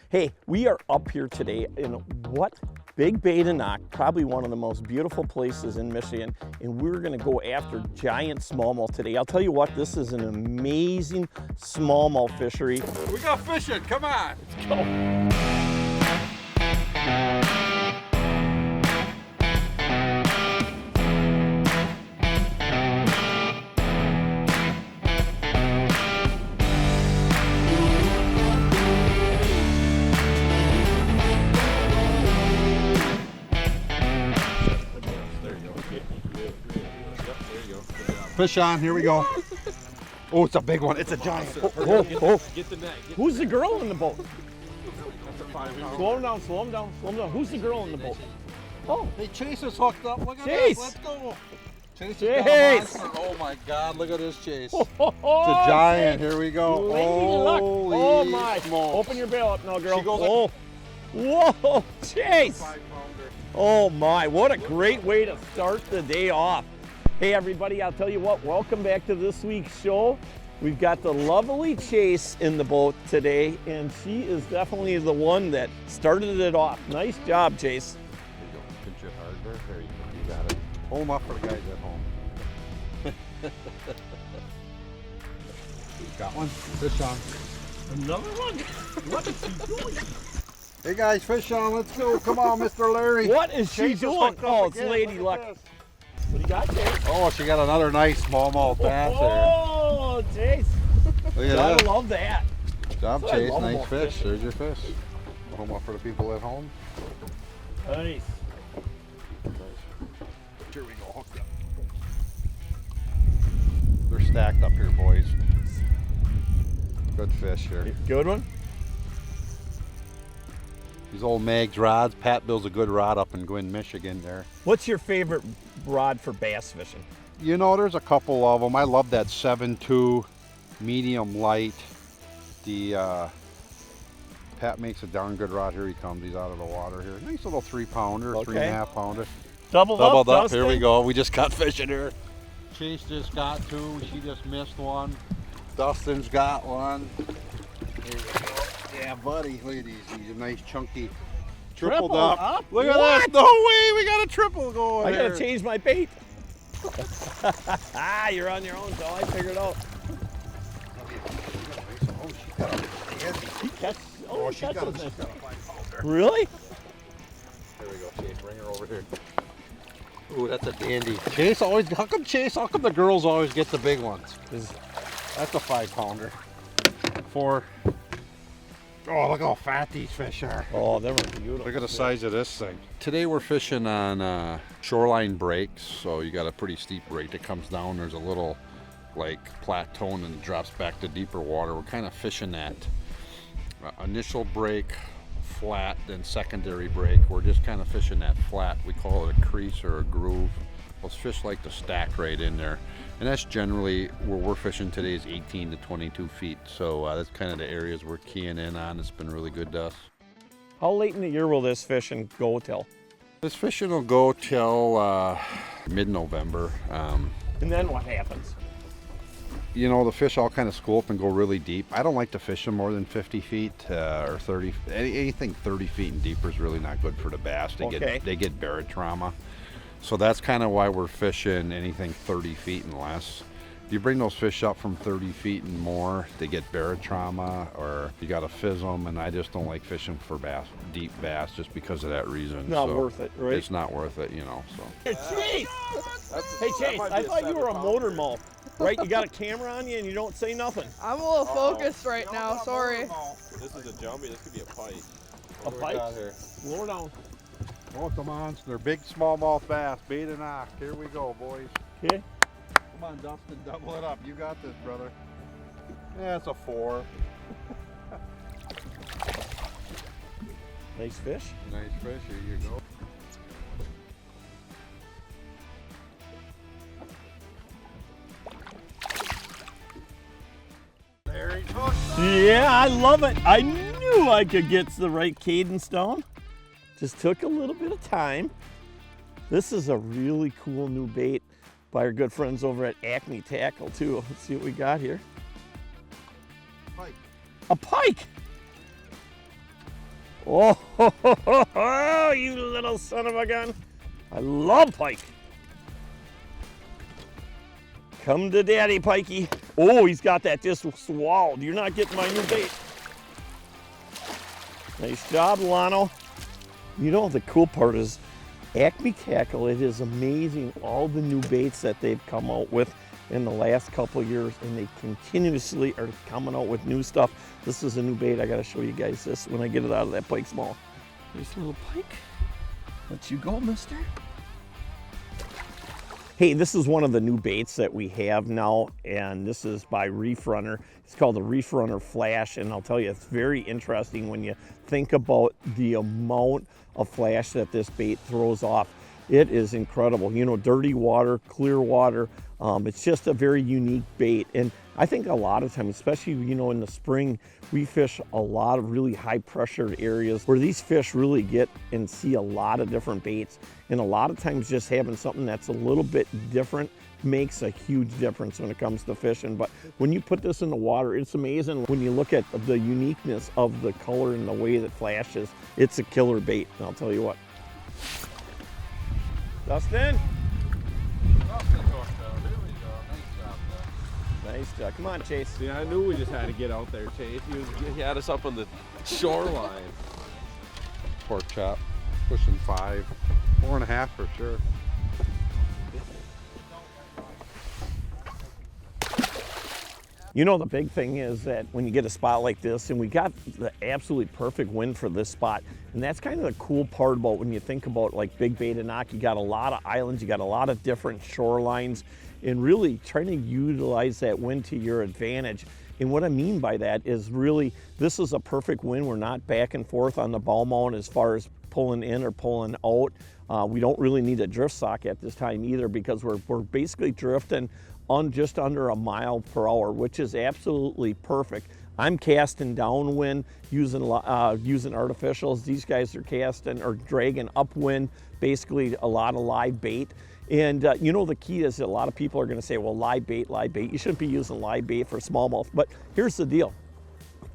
Hey, we are up here today in what? Big Bay de Noc, probably one of the most beautiful places in Michigan, and we're gonna go after giant smallmouth today. I'll tell you what, this is an amazing smallmouth fishery. We got fishing, come on. Let's go. Fish on, here we go. Oh, it's a big one. It's a giant. Oh. Get the net. Who's the girl in the boat? Slow him down, slow him down, slow him down. Who's the girl in the boat? Oh. Hey, Chase is hooked up. Look at Chase. this. Let's go. Chase. Chase. Oh my God, look at this Chase. Oh, It's a giant. Here we go. Lady luck. Oh my. Smokes. Open your bail up now, girl. She goes oh. Whoa, Chase. Oh my, what a great way to start the day off. Hey everybody, I'll tell you what, welcome back to this week's show. We've got the lovely Chase in the boat today, and she is definitely the one that started it off. Nice job, Chase. There you go. Pinch it hard there. There you go. You got it. Hold them up for the guys at home. Got one. Fish on. Another one? What is she doing? Hey guys, fish on. Let's go. Come on, Mr. Larry. What is she Chase is doing? hooked up Oh, it's again. Lady Look Luck. at this. What do you got, Chase? Oh, she got another nice smallmouth bass there. Oh, Chase. Look at Gotta that. love that. Good job, That's what I Chase. love Nice about fish. fishing. There's your fish. Home up for the people at home. Nice. Here we go. Hooked up. They're stacked up here, boys. Good fish here. Good one? These old Mags rods. Pat builds a good rod up in Gwinn, Michigan there. What's your favorite rod for bass fishing? You know, there's a couple of them. I love that 7.2 medium light. The Pat makes a darn good rod. Here he comes. He's out of the water here. Nice little 3-pounder, Okay. 3.5 pounder. Doubled Doubled up. Dustin? Here we go. We just got fishing here. Chase just got two. She just missed one. Dustin's got one. Here we go. Yeah, buddy. Look at these. These are nice chunky. Tripled Triple up? Look at What? that. No way. We got a triple going I there. gotta change my bait. You're on your own, so I figured out. Oh, she got a dandy. He catch, Oh, she got a catches it. 5-pounder. Really? There we go, Chase. Bring her over here. Ooh, that's a dandy. Chase always. How come the girls always get the big ones? That's a 5-pounder. 4. Oh, look how fat these fish are. Oh, they were beautiful. Look at the size of this thing. Today we're fishing on shoreline breaks, so you got a pretty steep break that comes down. There's a little like plateau and then drops back to deeper water. We're kind of fishing that initial break flat, then secondary break. We're just kind of fishing that flat. We call it a crease or a groove. Those fish like to stack right in there. And that's generally where we're fishing today is 18 to 22 feet. So that's kind of the areas we're keying in on. It's been really good to us. How late in the year will this fishing go till? This fishing will go till mid-November. And then what happens? You know, the fish all kind of school up and go really deep. I don't like to fish them more than 50 feet or 30. Anything 30 feet and deeper is really not good for the bass. They get barrett trauma. So that's kind of why we're fishing anything 30 feet and less. If you bring those fish up from 30 feet and more, they get barrett trauma or you got to fizz them, and I just don't like fishing for bass, deep bass, just because of that reason. Not worth it, right? It's not worth it, you know. So. Hey, Chase! Hey, Chase, I thought you were a motor mouth, right? You got a camera on you and you don't say nothing. I'm a little focused right now, sorry. This is a jumpy, this could be a pike. A pike? Here? Lower down. Oh, it's a monster. Big smallmouth bass. Bay de Noc. Here we go, boys. Okay. Come on, Dustin. Double it up. You got this, brother. Yeah, it's a 4. Nice fish. Nice fish. Here you go. There he goes. Yeah, I love it. I knew I could get the right cadence down. Just took a little bit of time. This is a really cool new bait by our good friends over at Acme Tackle too. Let's see what we got here. Pike. A pike! Oh, you little son of a gun. I love pike. Come to daddy, pikey. Oh, he's got that just swallowed. You're not getting my new bait. Nice job, Lano. You know, the cool part is Acme Tackle, it is amazing all the new baits that they've come out with in the last couple of years, and they continuously are coming out with new stuff. This is a new bait. I gotta show you guys this when I get it out of that pike small. Here's a little pike. Let you go, mister. Hey, this is one of the new baits that we have now, and this is by Reef Runner. It's called the Reef Runner Flash, and I'll tell you, it's very interesting when you think about the amount of flash that this bait throws off. It is incredible. You know, dirty water, clear water. It's just a very unique bait. And I think a lot of times, especially, you know, in the spring, we fish a lot of really high pressured areas where these fish really get and see a lot of different baits. And a lot of times just having something that's a little bit different makes a huge difference when it comes to fishing. But when you put this in the water, it's amazing when you look at the uniqueness of the color and the way that flashes. It's a killer bait, and I'll tell you what. Dustin? Nice job. Come on, Chase. Yeah, I knew we just had to get out there, Chase. He had us up on the shoreline. Pork chop, pushing 5, 4.5 for sure. You know, the big thing is that when you get a spot like this, and we got the absolutely perfect wind for this spot, and that's kind of the cool part about when you think about like Big Bay de Noc. You got a lot of islands, you got a lot of different shorelines, and really trying to utilize that wind to your advantage. And what I mean by that is really, this is a perfect wind. We're not back and forth on the bow mount as far as pulling in or pulling out. We don't really need a drift sock at this time either, because we're basically drifting on just under 1 mile per hour, which is absolutely perfect. I'm casting downwind using artificials. These guys are casting or dragging upwind, basically a lot of live bait. And you know, the key is that a lot of people are gonna say, well, live bait. You shouldn't be using live bait for smallmouth. But here's the deal.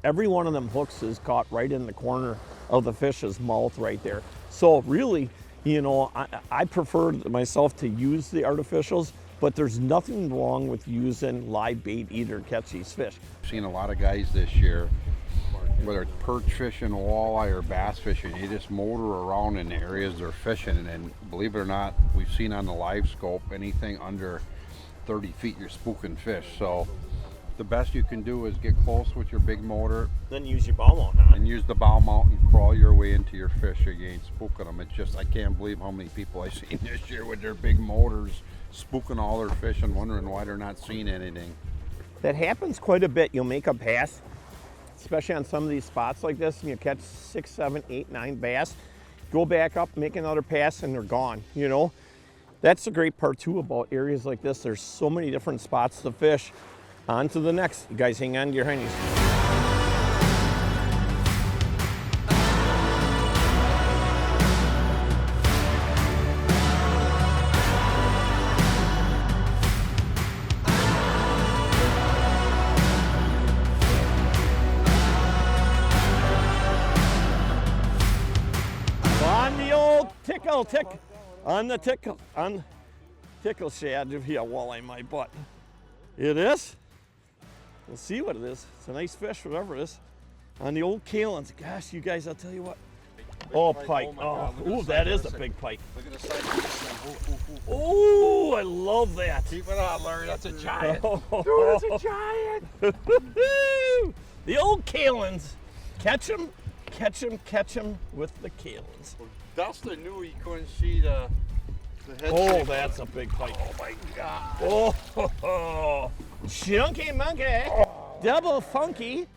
Every one of them hooks is caught right in the corner of the fish's mouth right there. So really, you know, I prefer myself to use the artificials, but there's nothing wrong with using live bait either to catch these fish. I've seen a lot of guys this year, whether it's perch fishing, walleye, or bass fishing, they just motor around in the areas they're fishing, and believe it or not, we've seen on the live scope, anything under 30 feet, you're spooking fish. So the best you can do is get close with your big motor. Then use your bow mount on. And use the bow mount and crawl your way into your fish. You ain't spooking them. It's just, I can't believe how many people I've seen this year with their big motors spooking all their fish and wondering why they're not seeing anything. That happens quite a bit. You'll make a pass, especially on some of these spots like this, and you catch 6, 7, 8, 9 bass. Go back up, make another pass, and they're gone, you know? That's the great part too about areas like this. There's so many different spots to fish. On to the next. You guys hang on to your hindies. On the old tickle shad, there'll be a walleye in my butt. It is? We'll see what it is. It's a nice fish, whatever it is. On the old Kalins. Gosh, you guys, I'll tell you what. Oh, pike. Oh, ooh, that is a big pike. Look at the size of this thing. Oh, I love that. Keep it on, Larry. That's a giant. Dude, that's a giant. The old Kalins. Catch them with the Kalins. Dustin knew he couldn't see the head. Oh, that's a big pike. Oh my God. Oh, chunky monkey. Double funky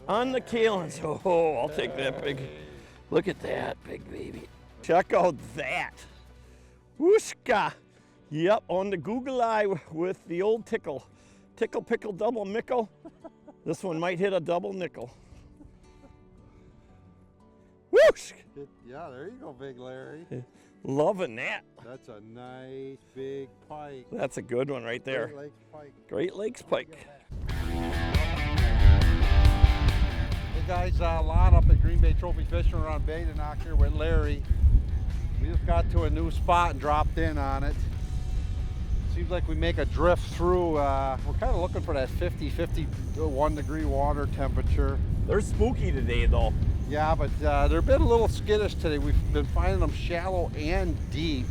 on the Kalins. Oh, I'll take that big. Look at that big baby. Check out that. Whooshka. Yep, on the Google Eye with the old tickle. Tickle, pickle, double mickle. This one might hit a double nickel. Whoosh! Yeah, there you go, Big Larry. Loving that. That's a nice big pike. That's a good one right there. Great Lakes pike. Great Lakes pike. Hey guys, Lon up at Green Bay Trophy Fishing. We're on Bay de Noc here with Larry. We just got to a new spot and dropped in on it. Seems like we make a drift through. We're kind of looking for that 51 degree water temperature. They're spooky today though. Yeah, but they've been a little skittish today. We've been finding them shallow and deep.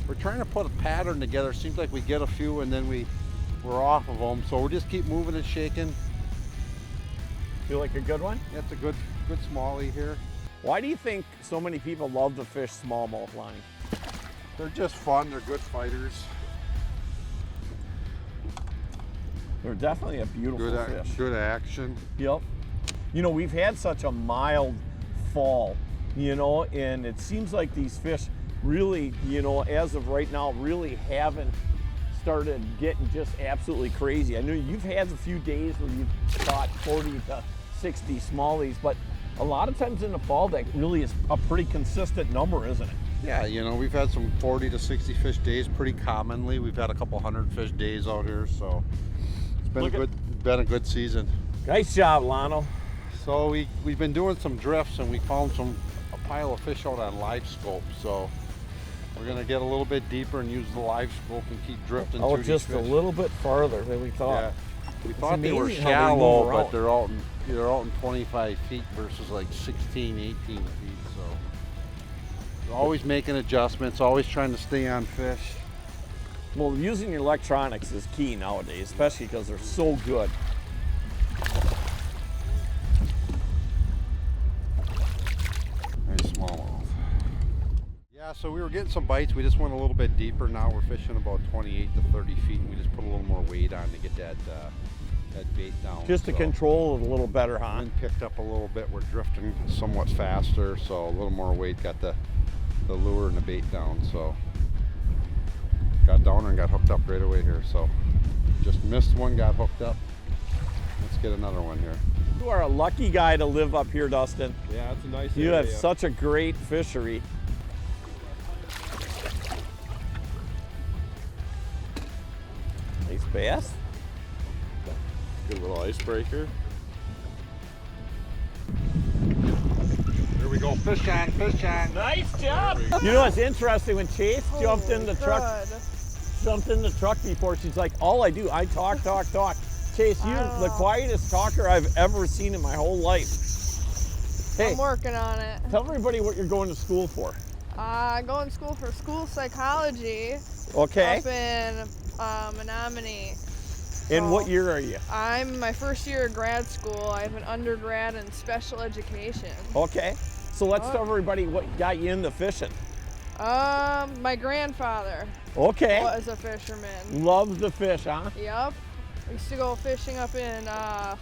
We're trying to put a pattern together. Seems like we get a few and then we're off of them. So we'll just keep moving and shaking. Feel like a good one? That's a good smallie here. Why do you think so many people love to fish smallmouth, Lonnie? They're just fun. They're good fighters. They're definitely a beautiful fish. Good action. Yep. You know, we've had such a mild fall, you know, and it seems like these fish really, you know, as of right now, really haven't started getting just absolutely crazy. I know you've had a few days where you've caught 40 to 60 smallies, but a lot of times in the fall, that really is a pretty consistent number, isn't it? Yeah, you know, we've had some 40 to 60 fish days pretty commonly. We've had a couple hundred fish days out here, so it's been a good season. Nice job, Lano. So we've been doing some drifts and we found a pile of fish out on live scope. So we're gonna get a little bit deeper and use the live scope and keep drifting through these just fish. A little bit farther than we thought. Yeah. We thought they were amazing how they shallow, move but around. they're out in 25 feet versus like 16, 18 feet. So we're always making adjustments, always trying to stay on fish. Well, using your electronics is key nowadays, especially because they're so good. Nice smallmouth. Yeah, so we were getting some bites. We just went a little bit deeper. Now we're fishing about 28 to 30 feet, and we just put a little more weight on to get that bait down. Just to control it a little better, huh? Wind picked up a little bit. We're drifting somewhat faster, so a little more weight got the lure and the bait down. So got down and got hooked up right away here. So just missed one, got hooked up. Let's get another one here. You are a lucky guy to live up here, Dustin. Yeah, it's a nice You area. have such a great fishery. Nice bass. Good little icebreaker. Here we go. Fish on, fish on. Nice job. You know what's interesting? When Chase jumped in the truck, before, she's like, all I do, I talk. Chase, you're the quietest talker I've ever seen in my whole life. Hey, I'm working on it. tell everybody what you're going to school for. Going to school for school psychology. Okay. Up in Menominee. And what year are you? I'm my first year of grad school. I have an undergrad in special education. Okay. So let's tell everybody what got you into fishing. My grandfather Okay. was a fisherman. Loves the fish, huh? Yep. I used to go fishing up in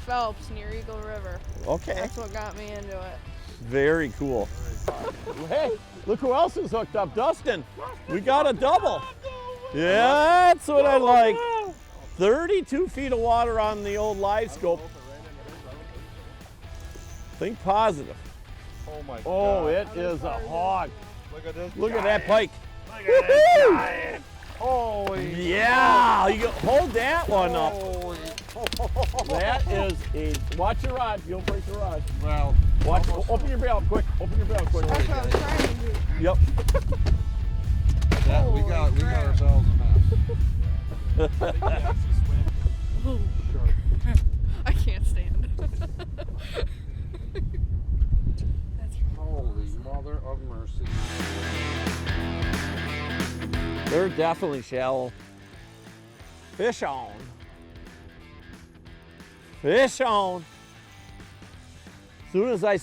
Phelps near Eagle River. Okay. That's what got me into it. Very cool. Hey, look who else is hooked up, Dustin. We got a double. Yeah, that's what I like. 32 feet of water on the old live scope. Think positive. Oh my God. Oh, it is a hog. Look at this. Look at that pike. Look at this giant. Holy. Yeah, you go, hold that one up. Holy. That is a, watch your rod, you'll break the rod. Well, Watch, open your bail quick, open your bail quick. That's what I was trying to do. Yep. we got ourselves a mess. I can't stand. Holy mother of mercy. They're definitely shallow. Fish on. Fish on. Soon as I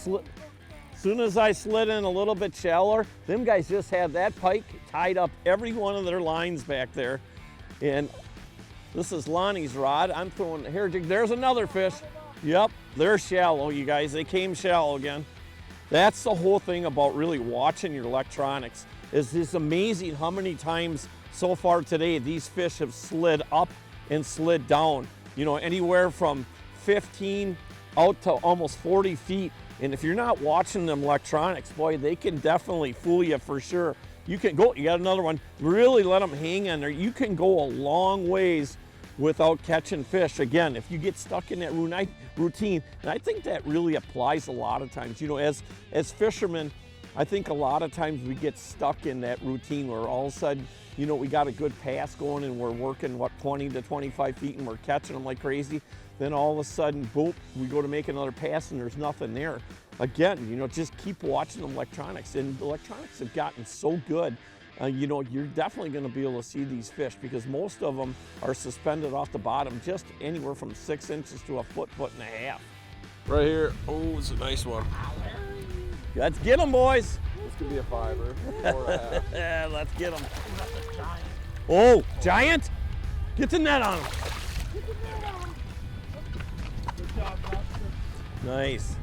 slid in a little bit shallower, them guys just had that pike tied up every one of their lines back there. And this is Lonnie's rod. I'm throwing here. There's another fish. Yep, they're shallow, you guys. They came shallow again. That's the whole thing about really watching your electronics. It's amazing how many times so far today these fish have slid up and slid down. You know, anywhere from 15 out to almost 40 feet. And if you're not watching them electronics, boy, they can definitely fool you for sure. You can go, you got another one, really let them hang in there. You can go a long ways without catching fish. Again, if you get stuck in that routine, and I think that really applies a lot of times. You know, as fishermen, I think a lot of times we get stuck in that routine where all of a sudden, you know, we got a good pass going and we're working, 20 to 25 feet and we're catching them like crazy. Then all of a sudden, boom, we go to make another pass and there's nothing there. Again, you know, just keep watching the electronics. And the electronics have gotten so good. You know, you're definitely going to be able to see these fish because most of them are suspended off the bottom just anywhere from 6 inches to a foot, foot and a half. Right here. Oh, it's a nice one. Let's get them, boys. This could be a 5-er, 4.5. Yeah, let's get them. Oh, giant? Get the net on him. Nice.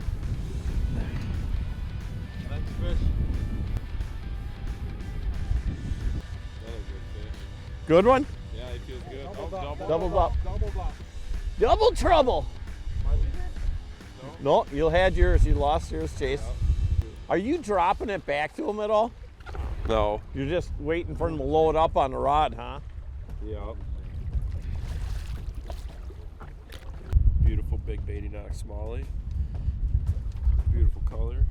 Nice fish. Another good fish. Good one? Yeah, he feels good. Double up. Double trouble. No, you had yours. You lost yours, Chase. Are you dropping it back to him at all? No. You're just waiting for him to load up on the rod, huh? Yeah. Beautiful Big Bay de Noc smallie. Beautiful color.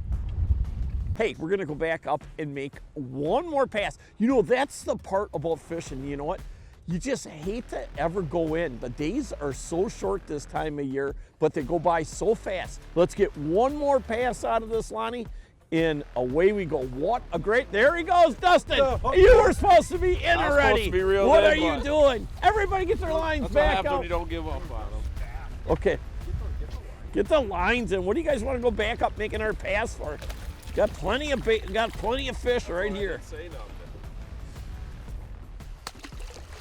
Hey, we're gonna go back up and make one more pass. You know, that's the part about fishing. You know what? You just hate to ever go in. The days are so short this time of year, but they go by so fast. Let's get one more pass out of this, Lonnie, and away we go. What a great, there he goes, Dustin. You were supposed to be in already. Supposed to be real what good, are you doing? Everybody get their lines That's back what happens out. when you don't give up on them. Okay, get the lines in. What do you guys want to go back up making our pass for? Got plenty of fish right here. Say nothing.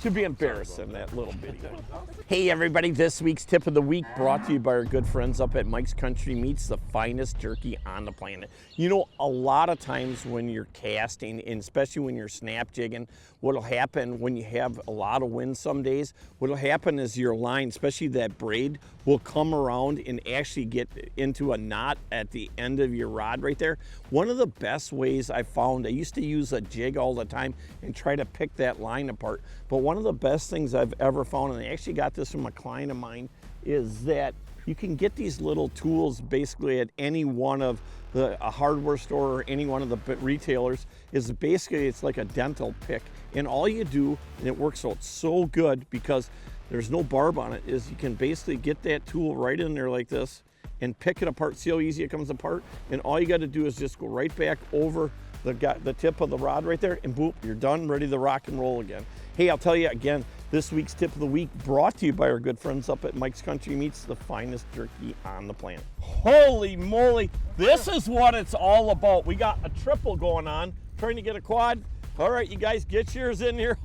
Should be embarrassing, that little bitty one. Hey everybody, this week's tip of the week brought to you by our good friends up at Mike's Country Meats, the finest jerky on the planet. You know, a lot of times when you're casting, and especially when you're snap jigging, what'll happen when you have a lot of wind some days, what'll happen is your line, especially that braid, will come around and actually get into a knot at the end of your rod right there. One of the best ways I found, I used to use a jig all the time and try to pick that line apart, but one of the best things I've ever found, and I actually got this from a client of mine, is that you can get these little tools basically at any one of a hardware store or any one of the retailers. Is basically, it's like a dental pick, and all you do, and it works out so good because there's no barb on it, is you can basically get that tool right in there like this and pick it apart. See how easy it comes apart? And all you got to do is just go right back over the tip of the rod right there, and boop, you're done, ready to rock and roll again. Hey, I'll tell you again, this week's tip of the week brought to you by our good friends up at Mike's Country Meats, the finest jerky on the planet. Holy moly, this is what it's all about. We got a triple going on, trying to get a quad. All right, you guys, get yours in here.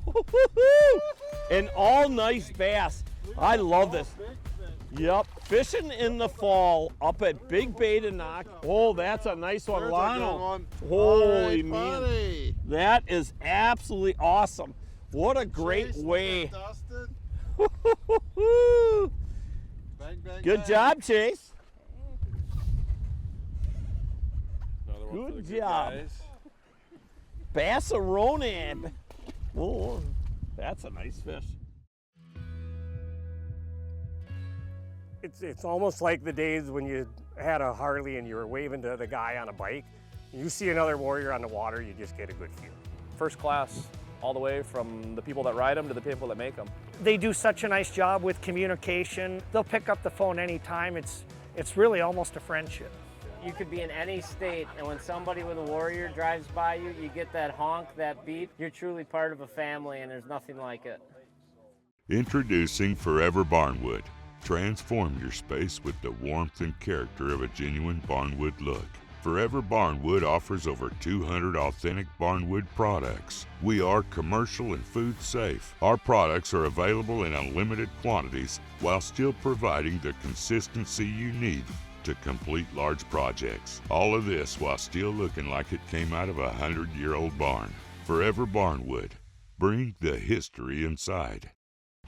An all nice bass. I love this. Yep, fishing in the fall up at Big Bay de Noc. Oh, that's a nice one, Lionel. Holy man, buddy. That is absolutely awesome. What a great way. Good job, Chase. Good job. Bassaroni. Oh, that's a nice fish. It's almost like the days when you had a Harley and you were waving to the guy on a bike. You see another warrior on the water, you just get a good feel. First class, all the way from the people that ride them to the people that make them. They do such a nice job with communication. They'll pick up the phone anytime. It's really almost a friendship. You could be in any state, and when somebody with a warrior drives by you, you get that honk, that beep. You're truly part of a family, and there's nothing like it. Introducing Forever Barnwood. Transform your space with the warmth and character of a genuine barnwood look. Forever Barnwood offers over 200 authentic barnwood products. We are commercial and food safe. Our products are available in unlimited quantities while still providing the consistency you need to complete large projects. All of this while still looking like it came out of a 100-year-old barn. Forever Barnwood. Bring the history inside.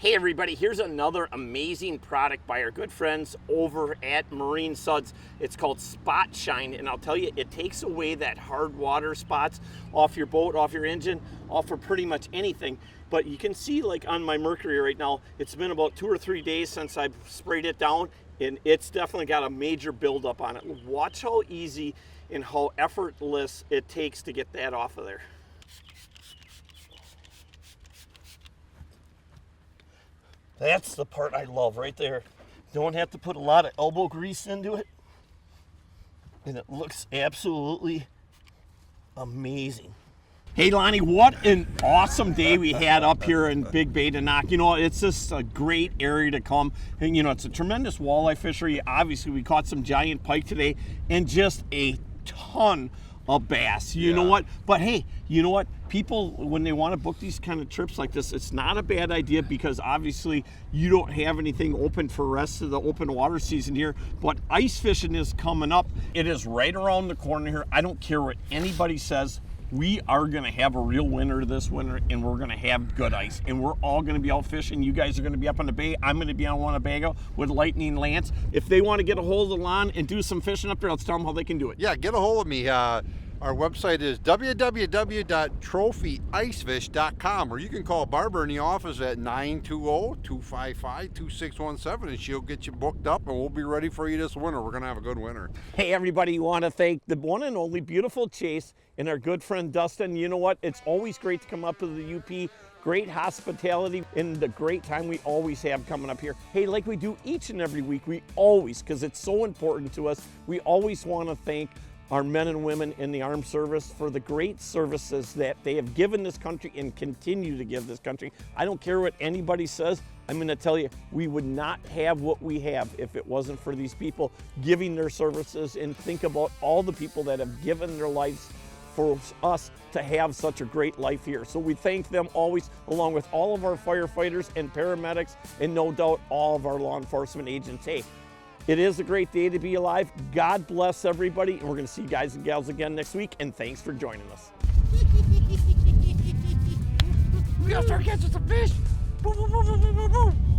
Hey everybody, here's another amazing product by our good friends over at Marine Suds. It's called Spot Shine, and I'll tell you, it takes away that hard water spots off your boat, off your engine, off of pretty much anything. But you can see, like on my Mercury right now, it's been about 2 or 3 days since I've sprayed it down, and it's definitely got a major buildup on it. Watch how easy and how effortless it takes to get that off of there. That's the part I love right there. Don't have to put a lot of elbow grease into it. And it looks absolutely amazing. Hey Lonnie, what an awesome day we had up here in Big Bay de Noc. You know, it's just a great area to come. And you know, it's a tremendous walleye fishery. Obviously, we caught some giant pike today and just a ton of bass. You know what? But hey, you know what? People, when they want to book these kind of trips like this, it's not a bad idea because obviously you don't have anything open for the rest of the open water season here. But ice fishing is coming up. It is right around the corner here. I don't care what anybody says. We are going to have a real winter this winter, and we're going to have good ice, and we're all going to be out fishing. You guys are going to be up on the bay. I'm going to be on Winnebago with Lightning Lance. If they want to get a hold of Lon and do some fishing up there, let's tell them how they can do it. Yeah, get a hold of me. Our website is www.trophy-icefish.com, or you can call Barbara in the office at 920-255-2617, and she'll get you booked up, and we'll be ready for you this winter. We're going to have a good winter. Hey, everybody, we want to thank the one and only beautiful Chase and our good friend Dustin. You know what? It's always great to come up to the UP. Great hospitality and the great time we always have coming up here. Hey, like we do each and every week, we always, because it's so important to us, we always want to thank our men and women in the armed service for the great services that they have given this country and continue to give this country. I don't care what anybody says. I'm going to tell you, we would not have what we have if it wasn't for these people giving their services. And think about all the people that have given their lives for us to have such a great life here. So we thank them always, along with all of our firefighters and paramedics, and no doubt all of our law enforcement agents. Hey, it is a great day to be alive. God bless everybody, and we're going to see you guys and gals again next week, and thanks for joining us. We gotta start catching some fish. Boom, boom, boom, boom, boom, boom.